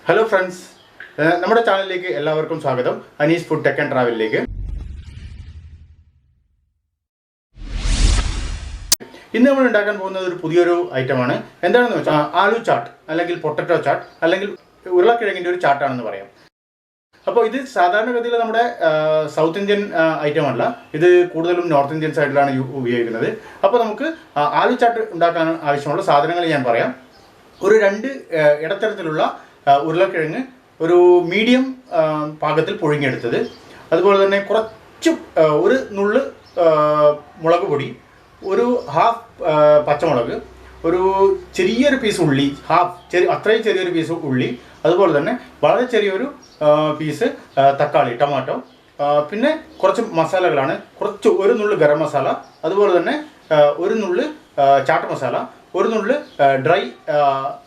Hello friends, നമ്മുടെ ചാനലിലേക്ക് എല്ലാവർക്കും സ്വാഗതം. അനീസ് ഫുഡ് ടെക് ആൻഡ് ട്രാവലിലേക്ക്. ഇന്ന് നമ്മൾ ഉണ്ടാക്കാൻ പോകുന്നത് ഒരു പുതിയൊരു ഐറ്റമാണ്. എന്താണെന്ന് വെച്ചാൽ ആലു ചാട്ട് അല്ലെങ്കിൽ പൊട്ടറ്റോ ചാട്ട് അല്ലെങ്കിൽ ഉരുളക്കിഴങ്ങിൻ്റെ ഒരു ചാട്ടാണെന്ന് പറയാം. അപ്പോൾ ഇത് സാധാരണഗതിയിൽ നമ്മുടെ സൗത്ത് ഇന്ത്യൻ ഐറ്റം അല്ല, ഇത് കൂടുതലും നോർത്ത് ഇന്ത്യൻ സൈഡിലാണ് ഉപയോഗിക്കുന്നത്. അപ്പോൾ നമുക്ക് ആലു ചാട്ട് ഉണ്ടാക്കാൻ ആവശ്യമുള്ള സാധനങ്ങൾ ഞാൻ പറയാം. ഒരു 2 ഇടത്തരത്തിലുള്ള ഉരുളക്കിഴങ്ങ് ഒരു മീഡിയം പാകത്തിൽ പുഴുങ്ങിയെടുത്തത്, അതുപോലെ തന്നെ കുറച്ച് ഒരു നുള്ള് മുളക് പൊടി, ഒരു ഹാഫ് പച്ചമുളക്, ഒരു ചെറിയൊരു പീസ് ഉള്ളി, അത്രയും ചെറിയൊരു പീസ് ഉള്ളി, അതുപോലെ തന്നെ വളരെ ചെറിയൊരു പീസ് തക്കാളി ടൊമാറ്റോ, പിന്നെ കുറച്ച് മസാലകളാണ്. ഒരു നുള്ള് ഗരം മസാല, അതുപോലെ തന്നെ ഒരു നുള്ള് ചാട്ട് മസാല, ഒരു നുള്ള് dry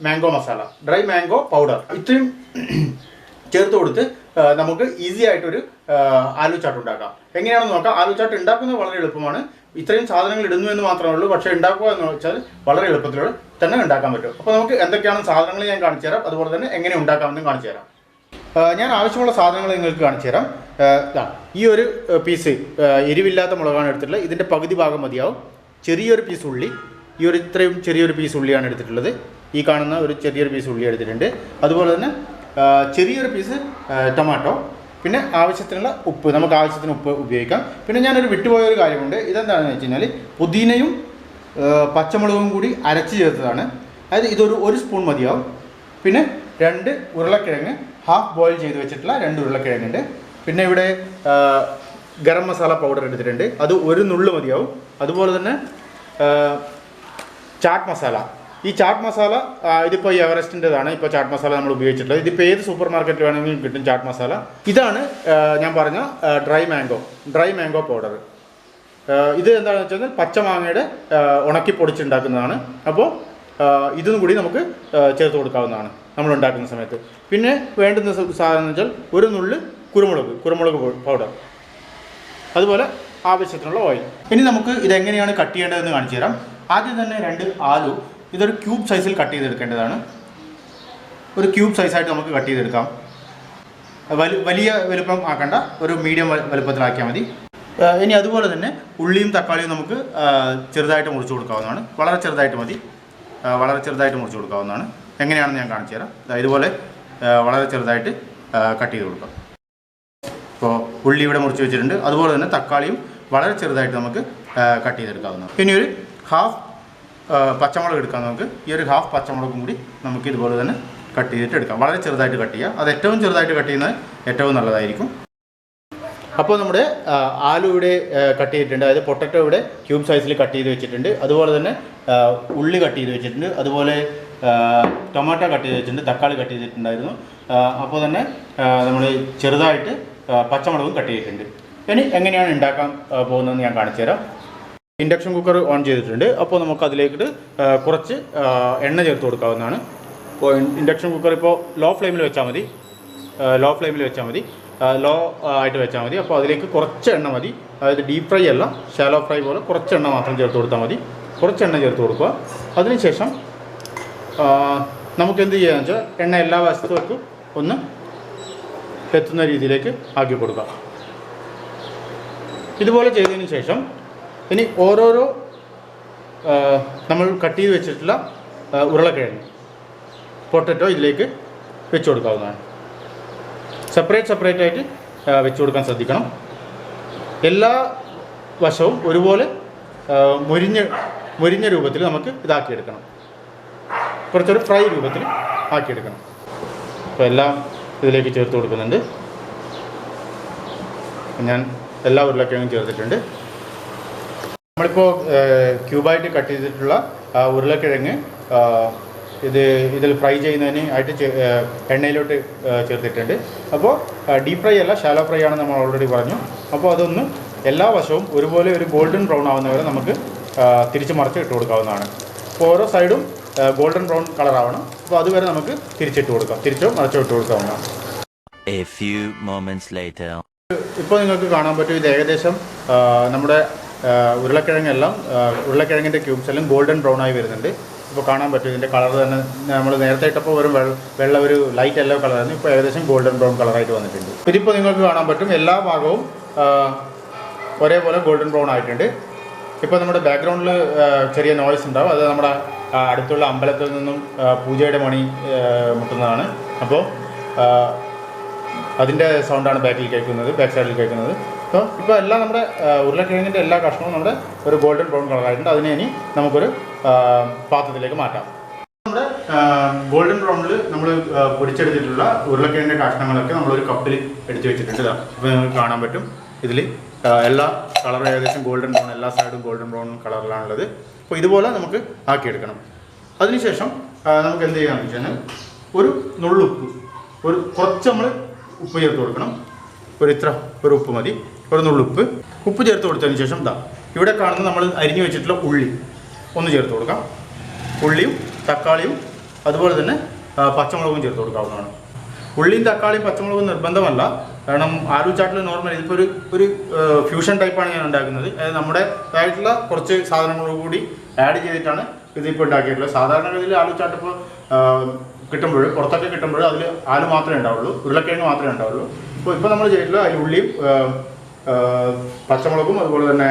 mango masala, dry mango powder. ഇത്രയും ചേർത്ത് കൊടുത്ത് നമുക്ക് ഈസി ആയിട്ടൊരു ആലു ചാട്ട് ഉണ്ടാക്കാം. എങ്ങനെയാണെന്ന് നോക്കാം. ആലു ചാട്ട് ഉണ്ടാക്കുന്നത് വളരെ എളുപ്പമാണ്. ഇത്രയും സാധനങ്ങൾ ഇടുന്നു എന്ന് മാത്രമേ ഉള്ളൂ. പക്ഷേ ഉണ്ടാക്കുക എന്ന് വെച്ചാൽ വളരെ എളുപ്പത്തിലൂടെ തന്നെ ഉണ്ടാക്കാൻ പറ്റും. അപ്പോൾ നമുക്ക് എന്തൊക്കെയാണ് സാധനങ്ങൾ ഞാൻ കാണിച്ചു തരാം, അതുപോലെ തന്നെ എങ്ങനെ ഉണ്ടാക്കാമെന്നും കാണിച്ചു തരാം. ഞാൻ ആവശ്യമുള്ള സാധനങ്ങൾ നിങ്ങൾക്ക് കാണിച്ചു തരാം. ഈ ഒരു പീസ് എരിവില്ലാത്ത മുളകാണ് എടുത്തിട്ടുള്ളത്. ഇതിൻ്റെ പകുതി ഭാഗം മതിയാവും. ചെറിയൊരു പീസ് ഉള്ളി, ഇത്രയും ചെറിയൊരു പീസ് ഉള്ളിയാണ് എടുത്തിട്ടുള്ളത്. ഈ കാണുന്ന ഒരു ചെറിയൊരു പീസ് ഉള്ളി എടുത്തിട്ടുണ്ട്. അതുപോലെ തന്നെ ചെറിയൊരു പീസ് ടൊമാറ്റോ, പിന്നെ ആവശ്യത്തിനുള്ള ഉപ്പ്, നമുക്ക് ആവശ്യത്തിന് ഉപ്പ് ഉപയോഗിക്കാം. പിന്നെ ഞാനൊരു വിട്ടുപോയൊരു കാര്യമുണ്ട്. ഇതെന്താണെന്ന് വെച്ച് കഴിഞ്ഞാൽ പുതിനയും പച്ചമുളകും കൂടി അരച്ച് ചേർത്തതാണ്. അതായത് ഒരു സ്പൂൺ മതിയാവും. പിന്നെ 2 ഉരുളക്കിഴങ്ങ് ഹാഫ് ബോയിൽ ചെയ്ത് വെച്ചിട്ടുള്ള 2 ഉരുളക്കിഴങ്ങുണ്ട്. പിന്നെ ഇവിടെ ഗരം മസാല പൗഡർ എടുത്തിട്ടുണ്ട്, അത് ഒരു നുള്ള് മതിയാവും. അതുപോലെ തന്നെ ചാട്ട് മസാല. ഈ ചാട്ട് മസാല ഇതിപ്പോൾ എവറസ്റ്റിൻ്റെതാണ്. ഇപ്പോൾ ചാട്ട് മസാല നമ്മൾ ഉപയോഗിച്ചിട്ടുള്ളത്. ഇതിപ്പോൾ ഏത് സൂപ്പർ മാർക്കറ്റിൽ വേണമെങ്കിലും കിട്ടും ചാട്ട് മസാല. ഇതാണ് ഞാൻ പറഞ്ഞ ഡ്രൈ മാംഗോ പൗഡർ. ഇത് എന്താണെന്ന് വെച്ച് കഴിഞ്ഞാൽ പച്ചമാങ്ങയുടെ ഉണക്കി പൊടിച്ചുണ്ടാക്കുന്നതാണ്. അപ്പോൾ ഇതും കൂടി നമുക്ക് ചേർത്ത് കൊടുക്കാവുന്നതാണ് നമ്മൾ ഉണ്ടാക്കുന്ന സമയത്ത്. പിന്നെ വേണ്ടുന്ന സാധനം എന്ന് വെച്ചാൽ ഒരു നുള്ള് കുരുമുളക് പൗഡർ, അതുപോലെ ആവശ്യത്തിനുള്ള ഓയിൽ. ഇനി നമുക്ക് ഇതെങ്ങനെയാണ് കട്ട് ചെയ്യേണ്ടതെന്ന് കാണിച്ചു തരാം. ആദ്യം തന്നെ 2 ആലു ഇതൊരു ക്യൂബ് സൈസിൽ കട്ട് ചെയ്തെടുക്കേണ്ടതാണ്. ഒരു ക്യൂബ് സൈസായിട്ട് നമുക്ക് കട്ട് ചെയ്തെടുക്കാം. വലിയ വലുപ്പം ആക്കണ്ട, ഒരു മീഡിയം വലുപ്പത്തിലാക്കിയാൽ മതി. ഇനി അതുപോലെ തന്നെ ഉള്ളിയും തക്കാളിയും നമുക്ക് ചെറുതായിട്ട് മുറിച്ച് കൊടുക്കാവുന്നതാണ്. വളരെ ചെറുതായിട്ട് മതി, വളരെ ചെറുതായിട്ട് മുറിച്ച് കൊടുക്കാവുന്നതാണ്. എങ്ങനെയാണെന്ന് ഞാൻ കാണിച്ചു തരാം. ഇതുപോലെ വളരെ ചെറുതായിട്ട് കട്ട് ചെയ്ത് കൊടുക്കാം. ഇപ്പോൾ ഉള്ളി ഇവിടെ മുറിച്ച് വെച്ചിട്ടുണ്ട്. അതുപോലെ തന്നെ തക്കാളിയും വളരെ ചെറുതായിട്ട് നമുക്ക് കട്ട് ചെയ്തെടുക്കാവുന്നതാണ്. ഇനി ഒരു ഹാഫ് പച്ചമുളക് എടുക്കാം. നമുക്ക് ഈ ഒരു ഹാഫ് പച്ചമുളകും കൂടി നമുക്ക് ഇതുപോലെ തന്നെ കട്ട് ചെയ്തിട്ട് എടുക്കാം. വളരെ ചെറുതായിട്ട് കട്ട് ചെയ്യുക. അത് ഏറ്റവും ചെറുതായിട്ട് കട്ട് ചെയ്യുന്നത് ഏറ്റവും നല്ലതായിരിക്കും. അപ്പോൾ നമ്മുടെ ആലു ഇവിടെ കട്ട് ചെയ്തിട്ടുണ്ട്. അതായത് പൊട്ടറ്റോ ഇവിടെ ക്യൂബ് സൈസിൽ കട്ട് ചെയ്ത് വെച്ചിട്ടുണ്ട്. അതുപോലെ തന്നെ ഉള്ളി കട്ട് ചെയ്ത് വെച്ചിട്ടുണ്ട്. അതുപോലെ ടൊമാറ്റോ കട്ട് ചെയ്ത് വെച്ചിട്ടുണ്ട്. തക്കാളി കട്ട് ചെയ്തിട്ടുണ്ടായിരുന്നു. അപ്പോൾ തന്നെ നമ്മൾ ചെറുതായിട്ട് പച്ചമുളകും കട്ട് ചെയ്തിട്ടുണ്ട്. ഇനി എങ്ങനെയാണ് ഉണ്ടാക്കാൻ പോകുന്നതെന്ന് ഞാൻ കാണിച്ചു തരാം. ഇൻഡക്ഷൻ കുക്കർ ഓൺ ചെയ്തിട്ടുണ്ട്. അപ്പോൾ നമുക്ക് അതിലേക്ക് കുറച്ച് എണ്ണ ചേർത്ത് കൊടുക്കാവുന്നതാണ്. ഇപ്പോൾ ഇൻഡക്ഷൻ കുക്കർ ഇപ്പോൾ ലോ ഫ്ലെയിമിൽ വെച്ചാൽ മതി. ലോ ആയിട്ട് വെച്ചാൽ മതി. അപ്പോൾ അതിലേക്ക് കുറച്ച് എണ്ണ മതി. അതായത് ഡീപ്പ് ഫ്രൈ അല്ല, ഷാലോ ഫ്രൈ പോലെ കുറച്ച് എണ്ണ മാത്രം ചേർത്ത് കൊടുത്താൽ മതി. കുറച്ച് എണ്ണ ചേർത്ത് കൊടുക്കുക. അതിനുശേഷം നമുക്ക് എന്ത് ചെയ്യാന്ന് വെച്ചാൽ എണ്ണ എല്ലാ വശത്തും ഒന്ന് എത്തുന്ന രീതിയിലേക്ക് ആക്കി കൊടുക്കാം. ഇതുപോലെ ചെയ്തതിന് ശേഷം ഇനി ഓരോരോ നമ്മൾ കട്ട് ചെയ്ത് വെച്ചിട്ടുള്ള ഉരുളക്കിഴങ്ങ് പൊട്ടറ്റോ ഇതിലേക്ക് വെച്ച് കൊടുക്കാവുന്നതാണ്. സെപ്പറേറ്റ് ആയിട്ട് വെച്ച് കൊടുക്കാൻ ശ്രദ്ധിക്കണം. എല്ലാ വശവും ഒരുപോലെ മൊരിഞ്ഞ രൂപത്തിൽ നമുക്ക് ഇതാക്കിയെടുക്കണം. കുറച്ചൊരു ഫ്രൈ രൂപത്തിൽ ആക്കിയെടുക്കണം. അപ്പോൾ എല്ലാം ഇതിലേക്ക് ചേർത്ത് കൊടുക്കുന്നുണ്ട്. ഞാൻ എല്ലാ ഉരുളക്കിഴങ്ങും ചേർത്തിട്ടുണ്ട്. നമ്മളിപ്പോൾ ക്യൂബായിട്ട് കട്ട് ചെയ്തിട്ടുള്ള ഉരുളക്കിഴങ്ങ് ഇതിൽ ഫ്രൈ ചെയ്യുന്നതിന് ആയിട്ട് എണ്ണയിലോട്ട് ചേർത്തിട്ടുണ്ട്. അപ്പോൾ ഡീപ്പ് ഫ്രൈ അല്ല, ഷാലോ ഫ്രൈ ആണ് നമ്മൾ ഓൾറെഡി പറഞ്ഞു. അപ്പോൾ അതൊന്ന് എല്ലാ വശവും ഒരുപോലെ ഒരു ഗോൾഡൻ ബ്രൗൺ ആവുന്നവരെ നമുക്ക് തിരിച്ച് മറിച്ച് ഇട്ട് കൊടുക്കാവുന്നതാണ്. അപ്പോൾ ഓരോ സൈഡും ഗോൾഡൻ ബ്രൗൺ കളർ ആവണം. അപ്പോൾ അതുവരെ നമുക്ക് തിരിച്ചിട്ട് കൊടുക്കാം, തിരിച്ചോ മറിച്ചോ ഇട്ട് കൊടുക്കാവുന്നതാണ്. ഇപ്പോൾ നിങ്ങൾക്ക് കാണാൻ പറ്റും, ഇത് ഏകദേശം നമ്മുടെ ഉരുളക്കിഴങ്ങിൻ്റെ ക്യൂബ്സ് എല്ലാം ഗോൾഡൻ ബ്രൗൺ ആയി വരുന്നുണ്ട്. ഇപ്പോൾ കാണാൻ പറ്റും. ഇതിൻ്റെ കളർ തന്നെ നമ്മൾ നേരത്തെ ഇട്ടപ്പോൾ വെള്ള ഒരു ലൈറ്റ് യെല്ലോ കളറായിരുന്നു. ഇപ്പോൾ ഏകദേശം ഗോൾഡൻ ബ്രൗൺ കളറായിട്ട് വന്നിട്ടുണ്ട്. ഇതിപ്പോൾ നിങ്ങൾക്ക് കാണാൻ പറ്റും എല്ലാ ഭാഗവും ഒരേപോലെ ഗോൾഡൻ ബ്രൗൺ ആയിട്ടുണ്ട്. ഇപ്പോൾ നമ്മുടെ ബാക്ക്ഗ്രൗണ്ടിൽ ചെറിയ നോയ്സ് ഉണ്ടാവും. അത് നമ്മുടെ അടുത്തുള്ള അമ്പലത്തിൽ നിന്നും പൂജയുടെ മണി മുട്ടുന്നതാണ്. അപ്പോൾ അതിൻ്റെ സൗണ്ടാണ് ബാക്ക് സൈഡിൽ കേൾക്കുന്നത്. ഇപ്പോൾ എല്ലാം നമ്മുടെ ഉരുളക്കിഴങ്ങിൻ്റെ എല്ലാ കഷ്ണവും നമ്മുടെ ഒരു ഗോൾഡൻ ബ്രൗൺ കളറായിട്ടുണ്ട്. അതിനെ ഇനി നമുക്കൊരു പാത്രത്തിലേക്ക് മാറ്റാം. നമ്മുടെ ഗോൾഡൻ ബ്രൗണിൽ നമ്മൾ പൊടിച്ചെടുത്തിട്ടുള്ള ഉരുളക്കിഴങ്ങിൻ്റെ കഷ്ണങ്ങളൊക്കെ നമ്മളൊരു കപ്പിൽ എടുത്ത് വെച്ചിട്ടുണ്ട്. ഇപ്പോൾ നിങ്ങൾക്ക് കാണാൻ പറ്റും ഇതിൽ എല്ലാ കളറും ഏകദേശം ഗോൾഡൻ ബ്രൗൺ, എല്ലാ സൈഡും ഗോൾഡൻ ബ്രൗൺ കളറിലാണുള്ളത്. അപ്പോൾ ഇതുപോലെ നമുക്ക് ആക്കിയെടുക്കണം. അതിനുശേഷം നമുക്ക് എന്ത് ചെയ്യാമെന്ന് വെച്ച് കഴിഞ്ഞാൽ ഒരു നുള്ളുപ്പ്, കുറച്ച് നമ്മൾ ഉപ്പ് ചേർത്ത് കൊടുക്കണം. ഒരു ഉപ്പ് മതി, ഒരു നുള്ളുപ്പ് ഉപ്പ് ചേർത്ത് കൊടുത്തതിന് ശേഷം ഇവിടെ കാണുന്ന നമ്മൾ അരിഞ്ഞു വെച്ചിട്ടുള്ള ഉള്ളി ഒന്ന് ചേർത്ത് കൊടുക്കാം. ഉള്ളിയും തക്കാളിയും അതുപോലെ തന്നെ പച്ചമുളകും ചേർത്ത് കൊടുക്കാവുന്നതാണ്. ഉള്ളിയും തക്കാളിയും പച്ചമുളകും നിർബന്ധമല്ല. കാരണം ആലു ചാട്ടിൽ നോർമൽ ഇതിപ്പോൾ ഒരു ഫ്യൂഷൻ ടൈപ്പാണ് ഞാൻ ഉണ്ടാക്കുന്നത്. അതായത് നമ്മുടേതായിട്ടുള്ള കുറച്ച് സാധനങ്ങൾ കൂടി ആഡ് ചെയ്തിട്ടാണ് ഇതിപ്പോൾ ഉണ്ടാക്കിയിട്ടുള്ളത്. സാധാരണഗതിയിൽ ആലു ചാട്ട് ഇപ്പോൾ കിട്ടുമ്പോൾ പുറത്തൊക്കെ കിട്ടുമ്പോൾ അതിൽ ആലു മാത്രമേ ഉണ്ടാവുള്ളൂ, ഉരുളക്കിഴങ്ങ് മാത്രമേ ഉണ്ടാവുള്ളൂ. ഇപ്പോൾ നമ്മൾ ചെയ്തിട്ടുള്ള അതിൽ ഉള്ളിയും പച്ചമുളകും അതുപോലെ തന്നെ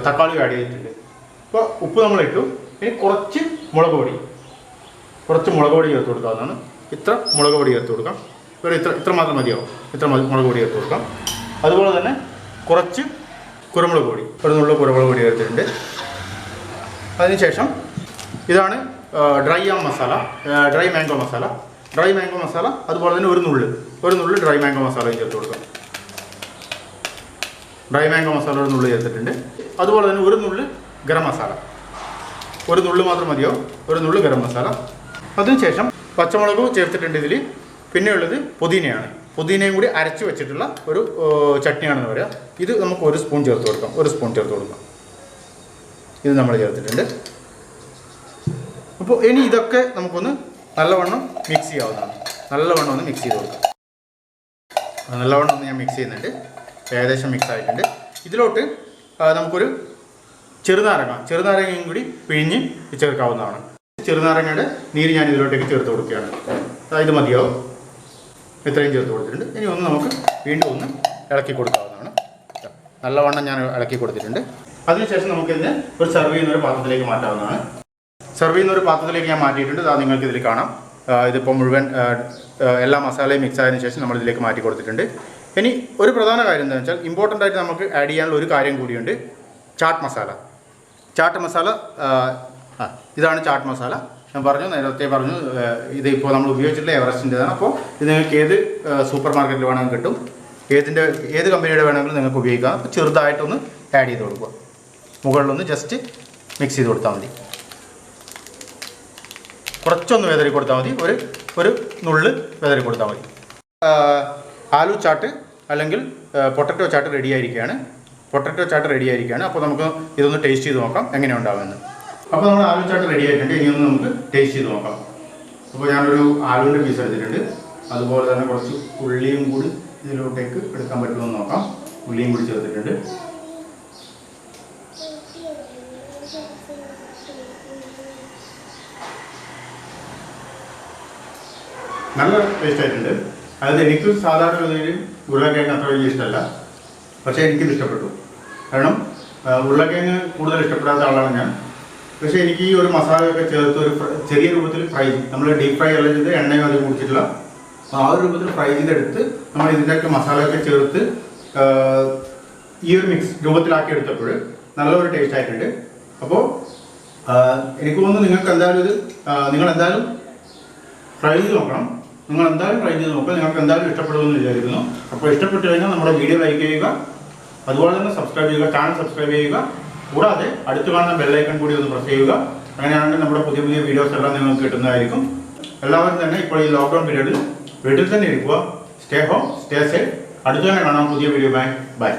തക്കാളിയും ആഡ് ചെയ്തിട്ടുണ്ട്. ഇപ്പോൾ ഉപ്പ് നമ്മളിട്ടു. ഇനി കുറച്ച് മുളക് പൊടി ചേർത്ത് കൊടുക്കാവുന്നതാണ്. ഇത്ര മുളക് പൊടി ചേർത്ത് കൊടുക്കാം. ഇത്ര മാത്രം മതിയാവും. ഇത്ര മുളക് പൊടി ചേർത്ത് കൊടുക്കാം. അതുപോലെ തന്നെ കുറച്ച് കുരുമുളക് പൊടി, ഒരു നുള്ള കുരുമുളക് പൊടി ചേർത്തിട്ടുണ്ട്. അതിനുശേഷം ഇതാണ് ഡ്രൈ മാംഗോ മസാല. അതുപോലെ തന്നെ ഒരു നുള്ള് ഡ്രൈ മാംഗോ മസാലയും ചേർത്ത് കൊടുക്കാം. ഡ്രൈ മാംഗോ മസാല ഒരു നുള്ള് ചേർത്തിട്ടുണ്ട്. അതുപോലെ തന്നെ ഒരു നുള്ള് ഗരം മസാല, ഒരു നുള്ള് മാത്രം മതിയാവും, ഒരു നുള്ള് ഗരം മസാല. അതിനുശേഷം പച്ചമുളക് ചേർത്തിട്ടുണ്ട് ഇതിൽ. പിന്നെയുള്ളത് പുതിനയും കൂടി അരച്ച് വെച്ചിട്ടുള്ള ഒരു ചട്നിയാണെന്ന് പറയാം. ഇത് നമുക്ക് ഒരു സ്പൂൺ ചേർത്ത് കൊടുക്കാം. ഇത് നമ്മൾ ചേർത്തിട്ടുണ്ട്. അപ്പോൾ ഇനി ഇതൊക്കെ നമുക്കൊന്ന് നല്ലവണ്ണം മിക്സ് ചെയ്യാവുന്നതാണ്. നല്ലവണ്ണം ഒന്ന് മിക്സ് ചെയ്ത് കൊടുക്കാം. നല്ലവണ്ണം ഒന്ന് ഞാൻ മിക്സ് ചെയ്യുന്നുണ്ട്. ഏകദേശം മിക്സ് ആയിട്ടുണ്ട്. ഇതിലോട്ട് നമുക്കൊരു ചെറുനാരങ്ങയും കൂടി പിഴിഞ്ഞ് ചേർക്കാവുന്നതാണ്. ചെറുനാരങ്ങയുടെ നീര് ഞാൻ ഇതിലോട്ടേക്ക് ചേർത്ത് കൊടുക്കുകയാണ്. ഇത് മതിയാവും. ഇത്രയും ചേർത്ത് കൊടുത്തിട്ടുണ്ട്. ഇനി ഒന്ന് നമുക്ക് വീണ്ടും ഒന്ന് ഇളക്കി കൊടുക്കാവുന്നതാണ്. നല്ലവണ്ണം ഞാൻ ഇളക്കി കൊടുത്തിട്ടുണ്ട്. അതിനുശേഷം നമുക്കിതിനെ ഒരു സെർവ് ചെയ്യുന്ന ഒരു പാത്രത്തിലേക്ക് മാറ്റാവുന്നതാണ്. സെർവ് ചെയ്യുന്ന ഒരു പാത്രത്തിലേക്ക് ഞാൻ മാറ്റിയിട്ടുണ്ട്. അത് നിങ്ങൾക്ക് ഇതിൽ കാണാം. ഇതിപ്പോൾ മുഴുവൻ എല്ലാ മസാലയും മിക്സ് ആയതിനു ശേഷം നമ്മൾ ഇതിലേക്ക് മാറ്റി കൊടുത്തിട്ടുണ്ട്. ഇനി ഒരു പ്രധാന കാര്യം എന്താണെന്ന് വെച്ചാൽ ഇമ്പോർട്ടൻ്റ് ആയിട്ട് നമുക്ക് ആഡ് ചെയ്യാനുള്ള ഒരു കാര്യം കൂടിയുണ്ട്. ചാട്ട് മസാല. ഇതാണ് ചാട്ട് മസാല. ഞാൻ നേരത്തെ പറഞ്ഞു ഇത് ഇപ്പോൾ നമ്മൾ ഉപയോഗിച്ചിട്ടുള്ള എവറസ്റ്റിൻ്റെതാണ്. അപ്പോൾ ഇത് നിങ്ങൾക്ക് ഏത് സൂപ്പർ മാർക്കറ്റിൽ വേണമെങ്കിൽ കിട്ടും. ഏത് കമ്പനിയുടെ വേണമെങ്കിലും നിങ്ങൾക്ക് ഉപയോഗിക്കാം. അപ്പോൾ ചെറുതായിട്ടൊന്ന് ആഡ് ചെയ്ത് കൊടുക്കുക. മുകളിലൊന്ന് ജസ്റ്റ് മിക്സ് ചെയ്ത് കൊടുത്താൽ മതി. കുറച്ചൊന്ന് വെതറി കൊടുത്താൽ മതി. ഒരു നുള്ള് വെതറി കൊടുത്താൽ മതി. ആലു ചാട്ട് അല്ലെങ്കിൽ പൊട്ടറ്റോ ചാട്ട് റെഡി ആയിരിക്കുകയാണ്. അപ്പോൾ നമുക്ക് ഇതൊന്ന് ടേസ്റ്റ് ചെയ്ത് നോക്കാം എങ്ങനെയാണ് ഉണ്ടാകുമെന്ന്. അപ്പോൾ നമ്മൾ ആലു ചാട്ട് റെഡി ആയിട്ടുണ്ട്. ഇനിയൊന്ന് നമുക്ക് ടേസ്റ്റ് ചെയ്ത് നോക്കാം. അപ്പോൾ ഞാനൊരു ആലുവിൻ്റെ പീസ് എടുത്തിട്ടുണ്ട്. അതുപോലെ തന്നെ കുറച്ച് ഉള്ളിയും കൂടി ഇതിലോട്ടേക്ക് എടുക്കാൻ പറ്റുമെന്ന് നോക്കാം. ഉള്ളിയും കൂടി ചേർത്തിട്ടുണ്ട്. നല്ല ടേസ്റ്റ് ആയിട്ടുണ്ട്. അതായത് എനിക്ക് സാധാരണ ഗതിയിൽ ഉരുളക്കിഴങ്ങ് അത്ര വലിയ ഇഷ്ടമല്ല. പക്ഷേ എനിക്കിത് ഇഷ്ടപ്പെട്ടു. കാരണം ഉരുളക്കിഴങ്ങ് കൂടുതൽ ഇഷ്ടപ്പെടാത്ത ആളാണ് ഞാൻ. പക്ഷേ എനിക്ക് ഈ ഒരു മസാലയൊക്കെ ചേർത്ത് ഒരു ചെറിയ രൂപത്തിൽ ഫ്രൈ, നമ്മൾ ഡീപ് ഫ്രൈ എല്ലാം ചെയ്ത് എണ്ണയും അത് കുടിച്ചിട്ടുള്ള ആ ഒരു രൂപത്തിൽ ഫ്രൈ ചെയ്തെടുത്ത് നമ്മൾ ഇതിൻ്റെയൊക്കെ മസാലയൊക്കെ ചേർത്ത് ഈ ഒരു മിക്സ് രൂപത്തിലാക്കി എടുത്തപ്പോൾ നല്ലൊരു ടേസ്റ്റ് ആയിട്ടുണ്ട്. അപ്പോൾ എനിക്ക് തോന്നുന്നു നിങ്ങൾക്ക് എന്തായാലും ട്രൈ ചെയ്ത് നോക്കണം. നിങ്ങൾക്ക് എന്തായാലും ഇഷ്ടപ്പെടുമെന്ന് വിചാരിക്കുന്നു. അപ്പോൾ ഇഷ്ടപ്പെട്ടു കഴിഞ്ഞാൽ നമ്മുടെ വീഡിയോ ലൈക്ക് ചെയ്യുക, അതുപോലെ തന്നെ ചാനൽ സബ്സ്ക്രൈബ് ചെയ്യുക. കൂടാതെ അടുത്ത് കാണുന്ന ബെല്ലൈക്കൺ കൂടി ഒന്ന് പ്രസ് ചെയ്യുക. അങ്ങനെയാണെങ്കിൽ നമ്മുടെ പുതിയ വീഡിയോസ് എല്ലാം നിങ്ങൾക്ക് കിട്ടുന്നതായിരിക്കും. എല്ലാവരും തന്നെ ഇപ്പോൾ ഈ ലോക്ക്ഡൗൺ പീരീഡിൽ വീട്ടിൽ തന്നെ ഇരിക്കുക. Stay home, stay safe. അടുത്ത് തന്നെ കാണാം പുതിയ വീഡിയോ. ബൈ.